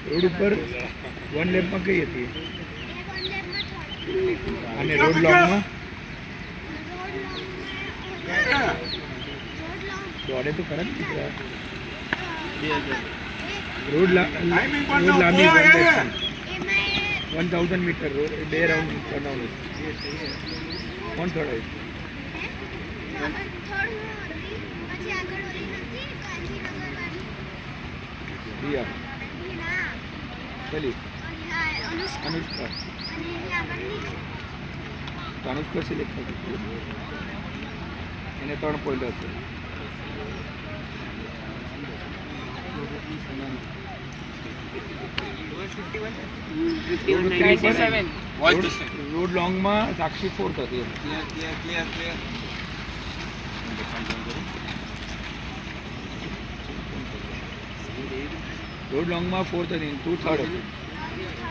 road ઉપર one લેપમાં કઈ હતી અને રોડ લોંગમાં દોડે તો ખરા દીકરા રોડ લાંબી 1000 મીટર રોડ 2 રાઉન્ડ બનાવવાનું કોણ થોડા રિયા ચલી અનુષ્કા તો અનુષ્કા સિલેક્ટ કરી એને 3 પોઈન્ટ હશે રોડ લોંગમાં સાક્ષી 4th હતી રોડ લોંગમાં 4th હતી તું 3rd હતી